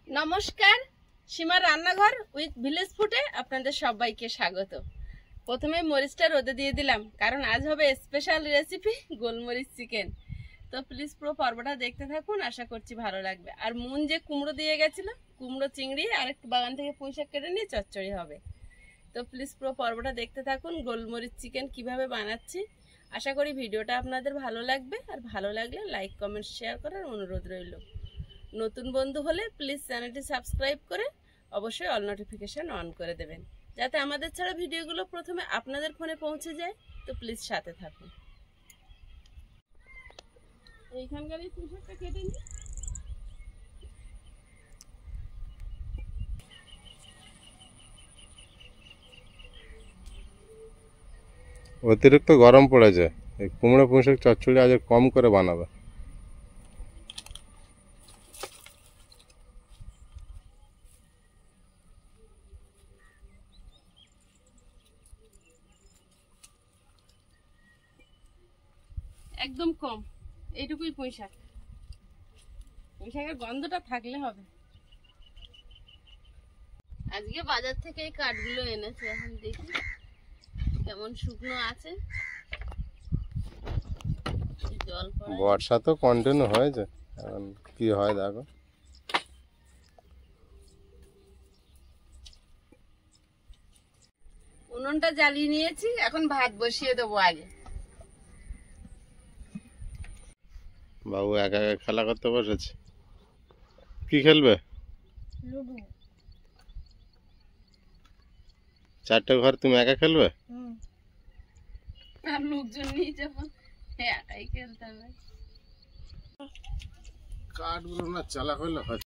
নমস্কার, সীমার রান্নাঘর উইথ ভিলেজ ফুডে আপনাদের সবাইকে স্বাগত। প্রথমে মরিচটা রোদে দিয়ে দিলাম, কারণ আজ হবে স্পেশাল রেসিপি গোলমরিচ চিকেন। তো প্লিজ পুরো পর্বটা দেখতে থাকুন, আশা করছি ভালো লাগবে। আর মন যে কুমড়ো দিয়ে গেছিল, কুমড়ো চিংড়ি আর একটু বাগান থেকে পুঁই শাক কেটে নিয়ে চচ্চড়ি হবে। তো প্লিজ পুরো পর্বটা দেখতে থাকুন, গোলমরিচ চিকেন কিভাবে বানাচ্ছি। আশা করি ভিডিওটা আপনাদের ভালো লাগবে, আর ভালো লাগলে লাইক কমেন্ট শেয়ার করার অনুরোধ রইল। নতুন বন্ধু হলে প্লিজ চ্যানেলটি সাবস্ক্রাইব করে অবশ্যই অল নোটিফিকেশন অন করে দেবেন, যাতে আমাদের ছাড়া ভিডিওগুলো প্রথমে আপনাদের ফোনে পৌঁছে যায়। তো প্লিজ সাথে থাকুন। এইখানকার এই পুঁইশাকটা কেটে নিই। অতিরিক্ত গরম পড়েছে, এই কুমড়ো পুঁইশাক চচ্চড়ি আজ কম করে বানাবে। একদম কম, এইটুকুই পুঁইশাক। পুঁইশাকের গন্ধটা থাকলে হবে। আজকে বাজার থেকে এই কাঠগুলো এনেছে, এখন দেখি কেমন শুকনো আছে। জল পড়া, বর্ষা তো কন্টিনিউ হয়েছে, এখন কি হয় দেখো। উনুনটা জ্বালিয়ে নিয়েছি, এখন ভাত বসিয়ে দেবো আগে। বাবু একা একা খেলা করতে বসেছে। কি খেলবে? লুডো। চারটে ঘর তুমি একা খেলবে? আর লোকজন নিয়ে যখন একাই খেলতে হবে। কাঠগুলো না চালা করলে হয়,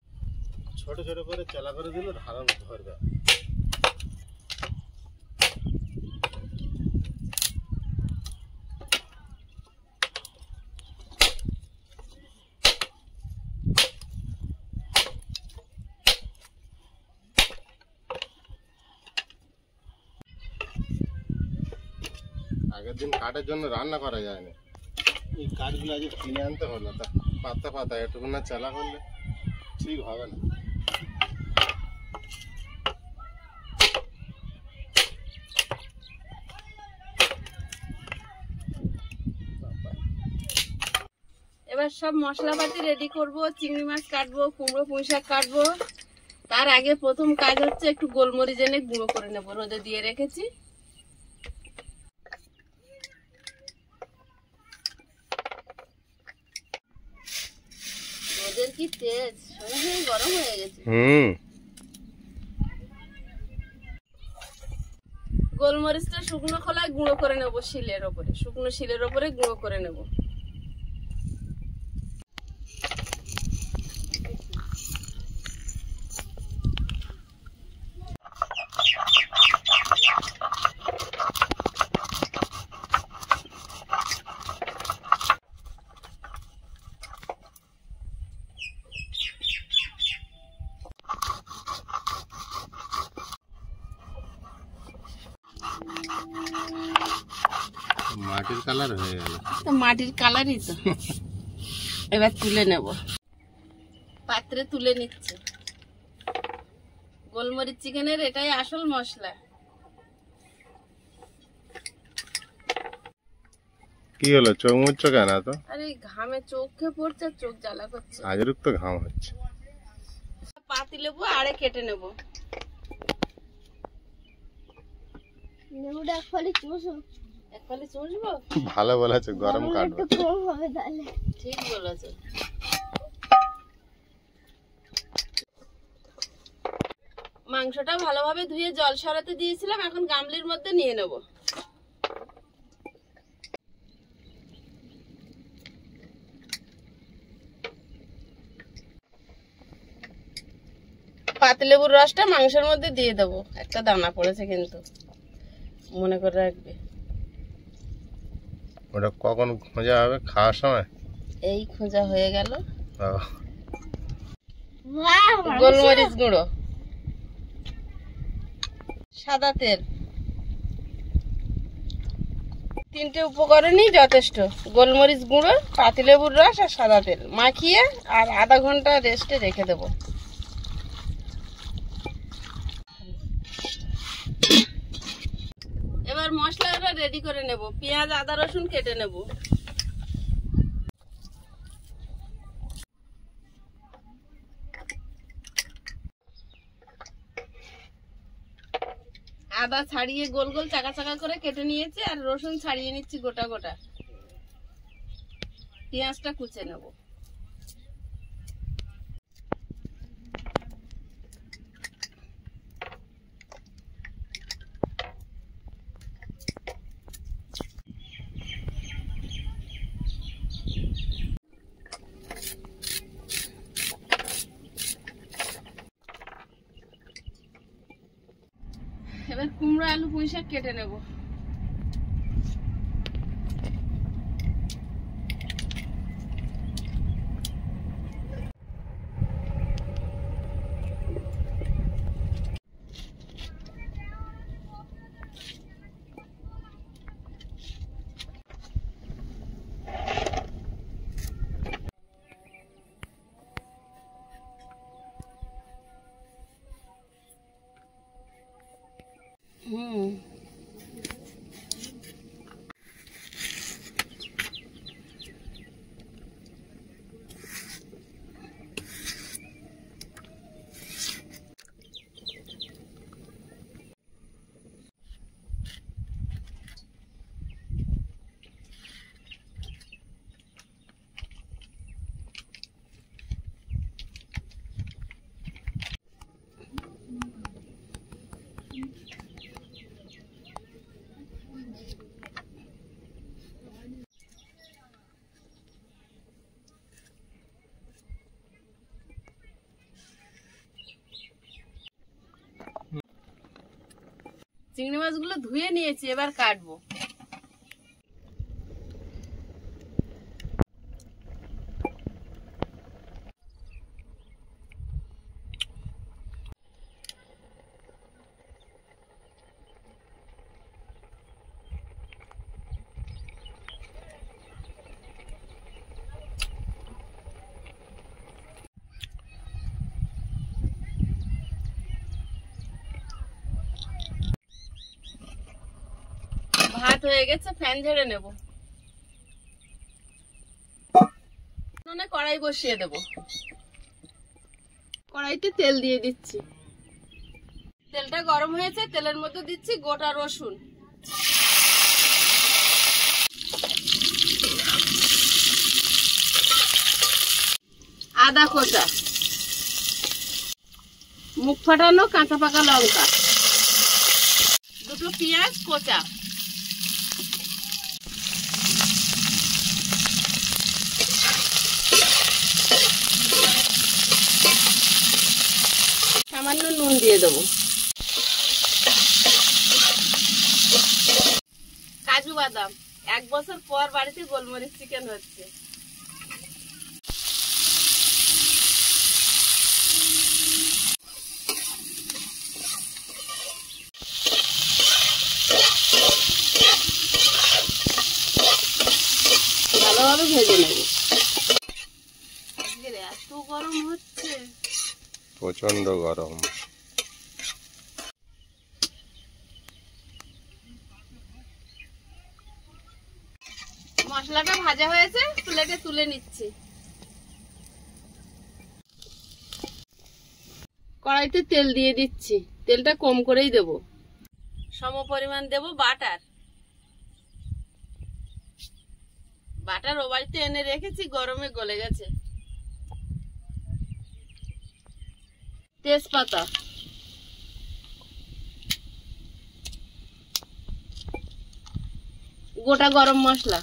ছোট ছোট করে চালা করে দিলে ধারা ধরবে। আগের দিন কাঠের জন্য রান্না করা যায়নি, এই কাঠগুলো আজ কিনে আনতে হলো। তা পাতা পাতা এটুকু না চালা করলে ঠিক হবে না। এবার সব মশলাপাতি রেডি করব। চিংড়ি মাছ কাটবো, কুমড়ো পুঁই শাক কাটবো। তার আগে প্রথম কাজ হচ্ছে একটু গোলমরিচ এনে গুঁড়ো করে নেবো, রোদে দিয়ে রেখেছি। রোদের কি তেজ, সঙ্গে গরম হয়ে গেছে। গোলমরিচটা শুকনো খোলায় গুঁড়ো করে নেবো শিলের ওপরে, শুকনো শিলের ওপরে গুঁড়ো করে নেবো। মাটির কালার হয়ে গেল। তো মাটির কালারই তো। এবার তুলে নেব, পাত্রে তুলে নিচ্ছে। গোলমরিচ চিকেনের এটাই আসল মশলা। কি হলো, চোখ মুচ্ছ কেন? তো আরে ঘামে চোখে পড়ছে, চোখ জ্বালা করছে। আজরুক তো ঘাম হচ্ছে। পাতি লেবু আড়ে কেটে নেব। লেবুটা একফালি চুষো। একফালি চুষবো? ভালো বলেছে, গরম কাটবে। একটু কম হবে তাহলে। ঠিক বলেছো। মাংসটা ভালোভাবে ধুয়ে জল সরাতে দিয়েছিলাম, এখন গামলির মধ্যে নিয়ে নেব। পাতিলেবুর রসটা মাংসের মধ্যে দিয়ে দেবো। একটা দানা পড়েছে কিন্তু, মনে করে রাখবে। ওটা কখন খোঁজা হবে? খাওয়ার সময়? এই খোঁজা হয়ে গেল। বাহ, গোলমরিচ গুঁড়ো, সাদা তেল, তিনটে উপকরণই যথেষ্ট। গোলমরিচ গুঁড়ো, পাতিলেবুর রস আর সাদা তেল মাখিয়ে আর আধা ঘন্টা রেস্টে রেখে দেবো। এবার মশলাটা রেডি করে নেব। পেঁয়াজ আদা রসুন কেটে নেব। আদা ছাড়িয়ে গোল গোল চাকা চাকা করে কেটে নিয়েছি, আর রসুন ছাড়িয়ে নিচ্ছি গোটা গোটা। পেঁয়াজটা কুচে নেব। এবার কুমড়ো আলু পুঁই শাক কেটে নেব। চিংড়ি মাছগুলো ধুয়ে নিয়েছি, এবার কাটবো। ভাত হয়ে গেছে, ফ্যান ঝেড়ে নেব। কড়াই বসিয়ে দেব। কড়াইতে তেল দিয়ে দিচ্ছি। তেলটা গরম হয়েছে, তেলের মধ্যে দিচ্ছি গোটা রসুন, আদা কোচা, মুখ ফাটানো কাঁচা পাকা লঙ্কা, দুটো পেঁয়াজ কোচা, সামান্য নুন দিয়ে দেবো। কাজু বাদাম, 1 বছর পর বাড়িতে গোলমরিচ চিকেন হচ্ছে। ভালোভাবে ভেজে নেব। এত গরম হচ্ছে, প্রচন্ড গরম। মশলাটা ভাজা হয়েছে, প্লেটে তুলে নিচ্ছি। কড়াইতে তেল দিয়ে দিচ্ছি, তেলটা কম করেই দেব। সম পরিমাণ দেব বাটার। বাটার ও বাড়িতে এনে রেখেছি, গরমে গলে গেছে। তেজপাতা, গোটা গরম মশলা,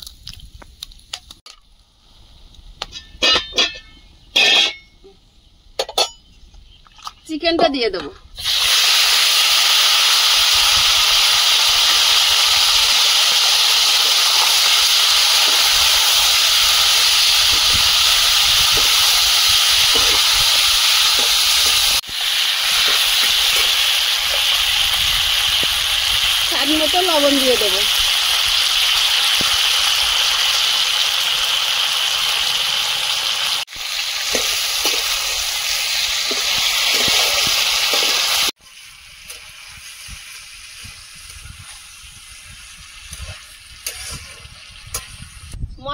চিকেনটা দিয়ে দেবো। স্বাদ মতো লবণ দিয়ে দেবো।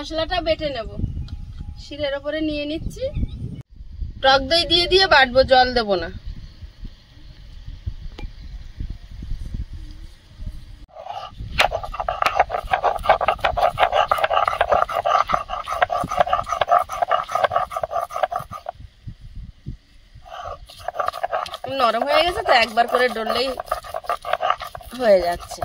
মশলাটা বেটে নেব, শিলের ওপরে নিয়ে নিচ্ছি। টক দই দিয়ে দিয়ে বাটবো, জল দেব না। নরম হয়ে গেছে তো, একবার করে ডললেই হয়ে যাচ্ছে।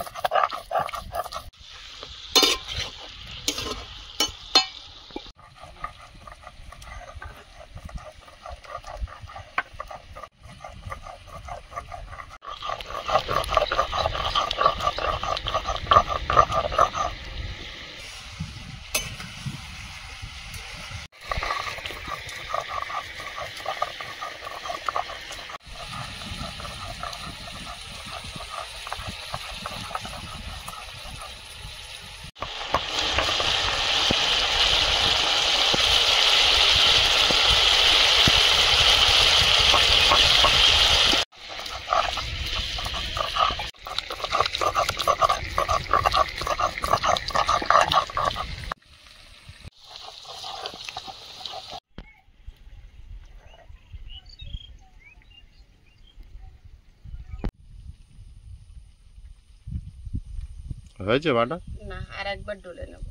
হয়েছে বাটা? না, আর একবার ডলে নেব।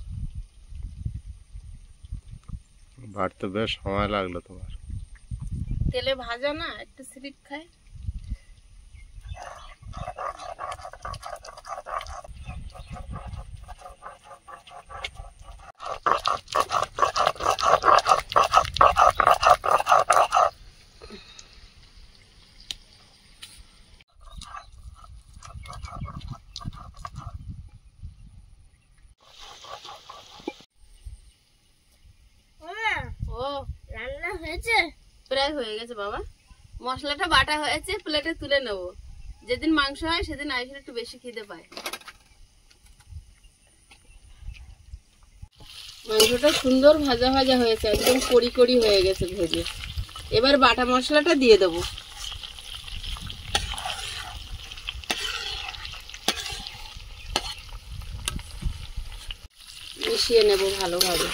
বাটতে বেশ সময় লাগলো তোমার। তেলে ভাজা না, একটু স্লিপ খায়। ও রান্না হয়েছে? প্রায় হয়ে গেছে বাবা, মশলাটা বাটা হয়েছে, প্লেটে তুলে নেব। যেদিন মাংস হয় সেদিন আইসের একটু বেশি খিদে পায়। মাংসটা সুন্দর ভাজা ভাজা হয়েছে, একদম কড়ি কড়ি হয়ে গেছে ভেজে। এবার বাটা মশলাটা দিয়ে দেবো। মিশিয়ে নেব ভালোভাবে।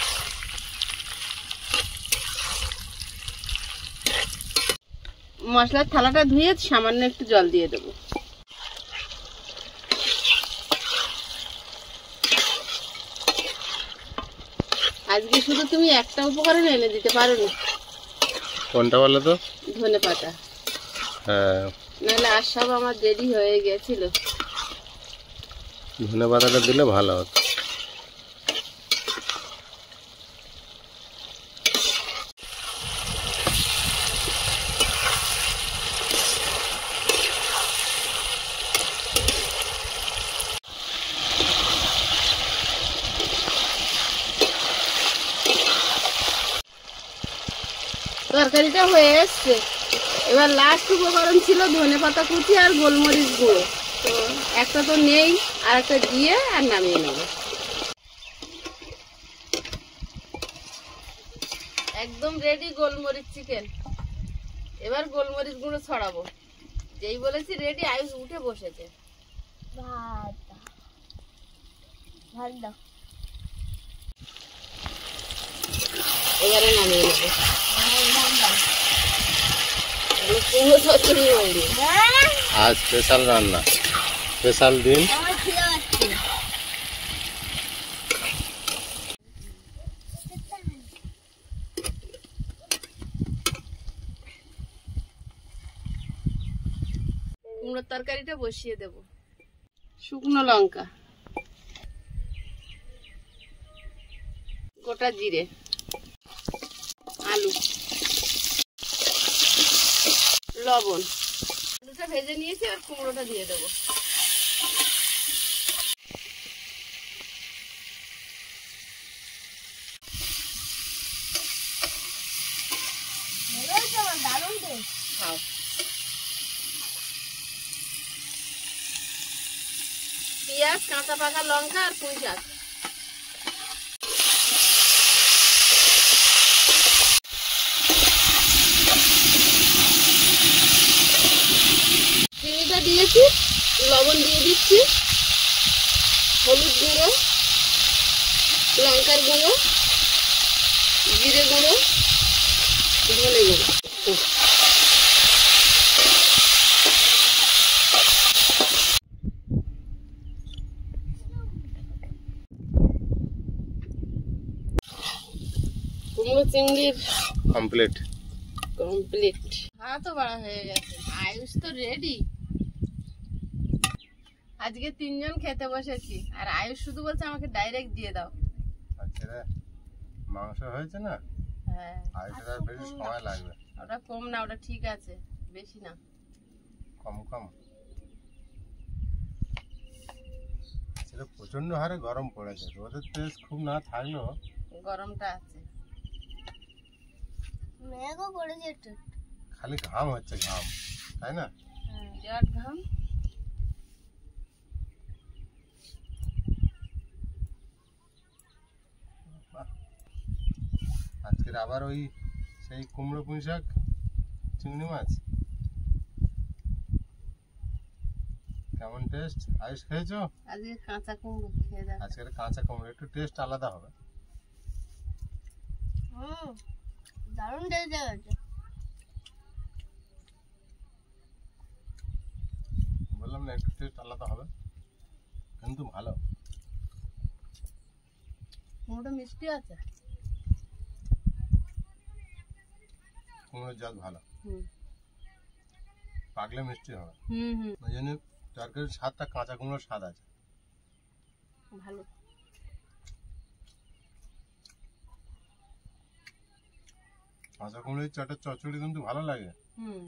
মশলার থালাটা ধুয়ে সামান্য একটু জল দিয়ে দেবো। আজকে শুধু তুমি একটা উপকরণ এনে দিতে পারো না। কোনটা বলো তো? ধনে পাতা। হ্যাঁ, নাহলে আর সব আমার রেডি হয়ে গেছিল। ধনে পাতাটা দিলে ভালো হতো। তরকারিটা হয়ে এসছে। এবার লাস্ট উপকরণ ছিল ধনে পাতা কুচি আর গোলমরিচ গুঁড়ো। তো একটা তো নেই, আর একটা দিয়ে আর নামিয়ে নেব। একদম রেডি গোলমরিচ চিকেন। এবার গোলমরিচ গুঁড়ো ছড়াবো। যেই বলেছি রেডি, আয়ুষ উঠে বসেছে। ভাত ভাত দাও। এবারে নামিয়ে নেবো। পুরো চচ্চড়ি হয়নি। আজ স্পেশাল রান্না, স্পেশাল দিন। আমার খিদে পাচ্ছে। কুমড়োর তরকারিটা বসিয়ে দেব। শুকনো লঙ্কা, গোটা জিরে, আলু, লবণ। আলুটা ভেজে নিয়েছি, আর কুমড়োটা দিয়ে দেবো। দারুণ টেস্ট। খাও। পেঁয়াজ, কাঁচা পাকা লঙ্কা আর পুঁই শাক। চিনিটা দিয়েছি, লবণ দিয়ে দিচ্ছি, হলুদ গুঁড়ো, লঙ্কার গুঁড়ো, জিরে গুঁড়ো, ধনে গুঁড়ো। কুমড়ো চিংড়ির কমপ্লিট। কমপ্লিট। হাতও বাড়া হয়ে গেছে। আয়ুষ তো রেডি। আজকে 3 জন খেতে বসেছি, আর আয়ুষ শুধু বলছে আমাকে ডাইরেক্ট দিয়ে দাও। আচ্ছা রে, মাংস হয়েছে না, হ্যাঁ, আইটার বেশি সময় লাগবে। ওটা কম না, ওটা ঠিক আছে, বেশি না। কম কম। সেটা প্রচন্ড হারে গরম পড়েছে, রোদের তেজ খুব না থাকলেও গরমটা আছে। মেঘও করেছে একটু। খালি ঘাম হচ্ছে, ঘাম, তাই না? বিরাট ঘাম। আজকের আবার ওই সেই কুমড়ো পুঁই শাক, চিংড়ি মাছ। কেমন টেস্ট? আয়ুষ খেয়েছো? আজকে কাঁচা কুমড়ো খেয়ে দেখ। আজকের কাঁচা কুমড়ো একটু টেস্ট আলাদা হবে। দারুণ টেস্ট আছে। বললাম না, একটু টেস্ট আলাদা হবে, কিন্তু ভালো। কুমড়োটা মিষ্টি আছে। কুমড়োর জাত ভালো, হুম পাকলে মিষ্টি হবে। হুম হুম, ওই জন্য তরকারির স্বাদটা কাঁচা কুমড়োর স্বাদ আছে। ভালো। কাঁচা কুমড়োর চাটের চচ্চড়ি কিন্তু ভালো লাগে। হুম,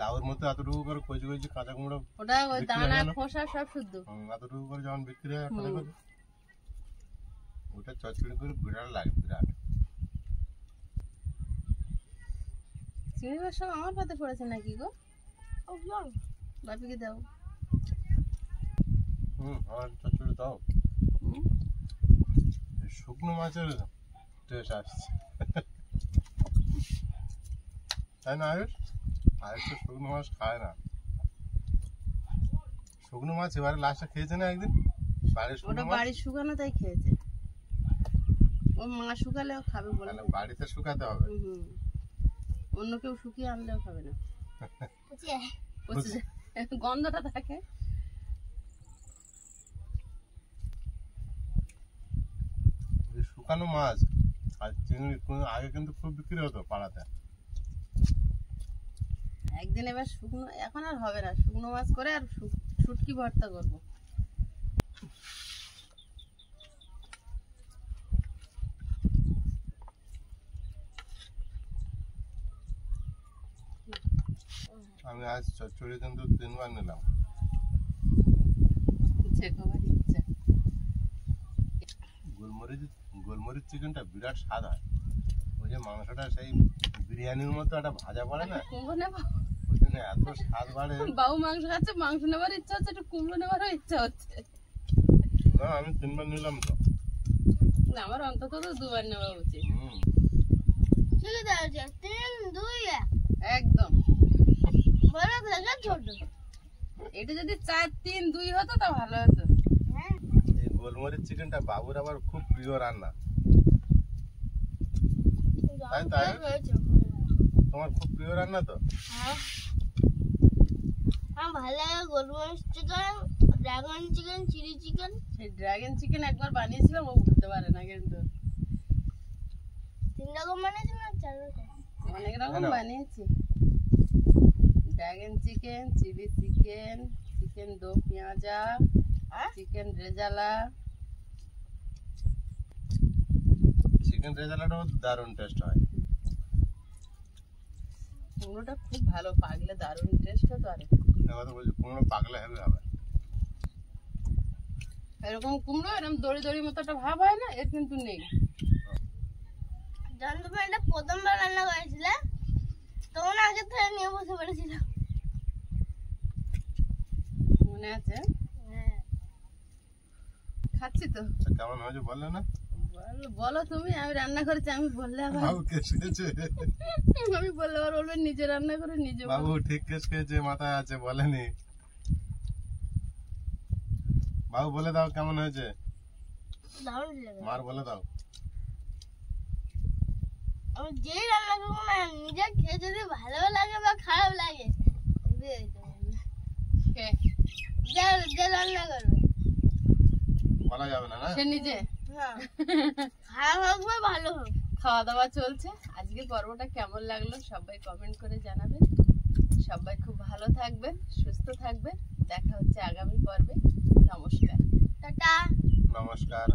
লাউর মতো এতটুকু করে কচি কচি কাঁচা কুমড়ো, ওটা ওই বিক্রি দানা হয় না? খোসা সব শুদ্ধ। এতটুকু করে যখন বিক্রি হয় একটা হুম। করে, ওটা চচ্চড়ি করে বিরাট লাগে, বিরাট। চিংড়ি মাছ সব আমার পাতে পড়েছে নাকি গো? বাপিকে দাও। আমার চচ্চড়ি দাও। হুম, এই শুকনো মাছের টেস্ট আসছে, তাই না আয়ুষ? আয়ুষ তো শুকনো মাছ খায় না। শুকনো মাছ এবারে লাস্টে খেয়েছে না একদিন, বাড়ির শুকনো ওটা মাছ। বাড়ির শুকানো, তাই খেয়েছে। ও মা শুকালেও খাবে বলে। তাহলে বাড়িতে শুকাতে হবে। হুম, অন্য কেউ শুকিয়ে আনলেও খাবে না, পচে পচে যায়। গন্ধটা থাকে। এই শুকানো মাছ আর চিংড়ি আগে কিন্তু খুব বিক্রি হতো পাড়াতে। একদিন এবার শুকনো, এখন আর হবে না, শুকনো মাছ করে আর শুটকি ভর্তা করবো। আমি আজ চচ্চড়ি কিন্তু 3 বার নিলাম। যে কবার ইচ্ছা। গোলমরিচ, গোলমরিচ চিকেনটা বিরাট স্বাদ হয়। ওই যে মাংসটা সেই বিরিয়ানির মতো একটা ভাজা পড়ে না, কুমড়ো নেবো। ওই জন্য এত স্বাদ বাড়ে। বাবু মাংস খাচ্ছে, মাংস নেবার ইচ্ছা হচ্ছে, একটু কুমড়ো নেবারও ইচ্ছা হচ্ছে। না, আমি 3 বার নিলাম তো। না, আমার অন্তত তো 2 বার নেওয়া উচিত। ঠিক আছে 3 2 1 একদম। বড় লাগে ছোট। এটা যদি 4 3 2 হতো তা ভালো হতো। হ্যাঁ এই গোলমরিচ চিকেনটা বাবুর আবার খুব প্রিয় রান্না। তাই তাই? তোমার খুব প্রিয় রান্না তো? হ্যাঁ ভালো লাগে গোলমরিচ chicken, dragon chicken, chilli chicken. সেই ড্রাগন চিকেন একবার বানিয়েছিলাম, ও বুঝতে পারে না কিন্তু। 3 রকম বানিয়েছি না 4 রকম? অনেক রকম কেন? বানিয়েছি। Dragon chicken, chilli chicken, chicken দো পেঁয়াজা, চিকেন রেজালা। চিকেন রেজালাটাও দারুণ টেস্ট হয়। কুমড়োটা খুব ভালো, পাকলে দারুণ টেস্ট হতো। আরে এবার তো বলছি কুমড়ো পাকলে হেভি হবে। এরকম কুমড়ো এরকম দড়ি দড়ি মতো একটা ভাব হয় না, এর কিন্তু নেই। যখন তুমি এটা প্রথমবার রান্না করেছিলে তখন আগে থেকে নিয়ে বসে পড়েছিলাম। মনে আছে? হ্যাঁ খাচ্ছি তো। আচ্ছা, কেমন হয়েছে বললে না? বলো তুমি, আমি রান্না করেছি, আমি বললে আবার বাবু কেস খেয়েছে, আমি বললে আবার বলবেন নিজে রান্না করে নিজে বলো। বাবু ঠিক কেস খেয়েছে, মাথায় আছে, বলেনি। বাবু বলে দাও কেমন হয়েছে, দারুণ লাগে। মার বলে দাও। আমি যেই রান্না করবো না নিজে খেয়ে যদি ভালো লাগে বা খারাপ লাগে দিয়ে দিতে হবে। কে? যে রান্না করবে বলা যাবে না, না? সে নিজে। হ্যাঁ খারাপ হোক বা ভালো হোক। খাওয়া দাওয়া চলছে। আজকে পর্বটা কেমন লাগলো সবাই কমেন্ট করে জানাবেন। সবাই খুব ভালো থাকবেন, সুস্থ থাকবেন। দেখা হচ্ছে আগামী পর্বে। নমস্কার। টাটা। নমস্কার।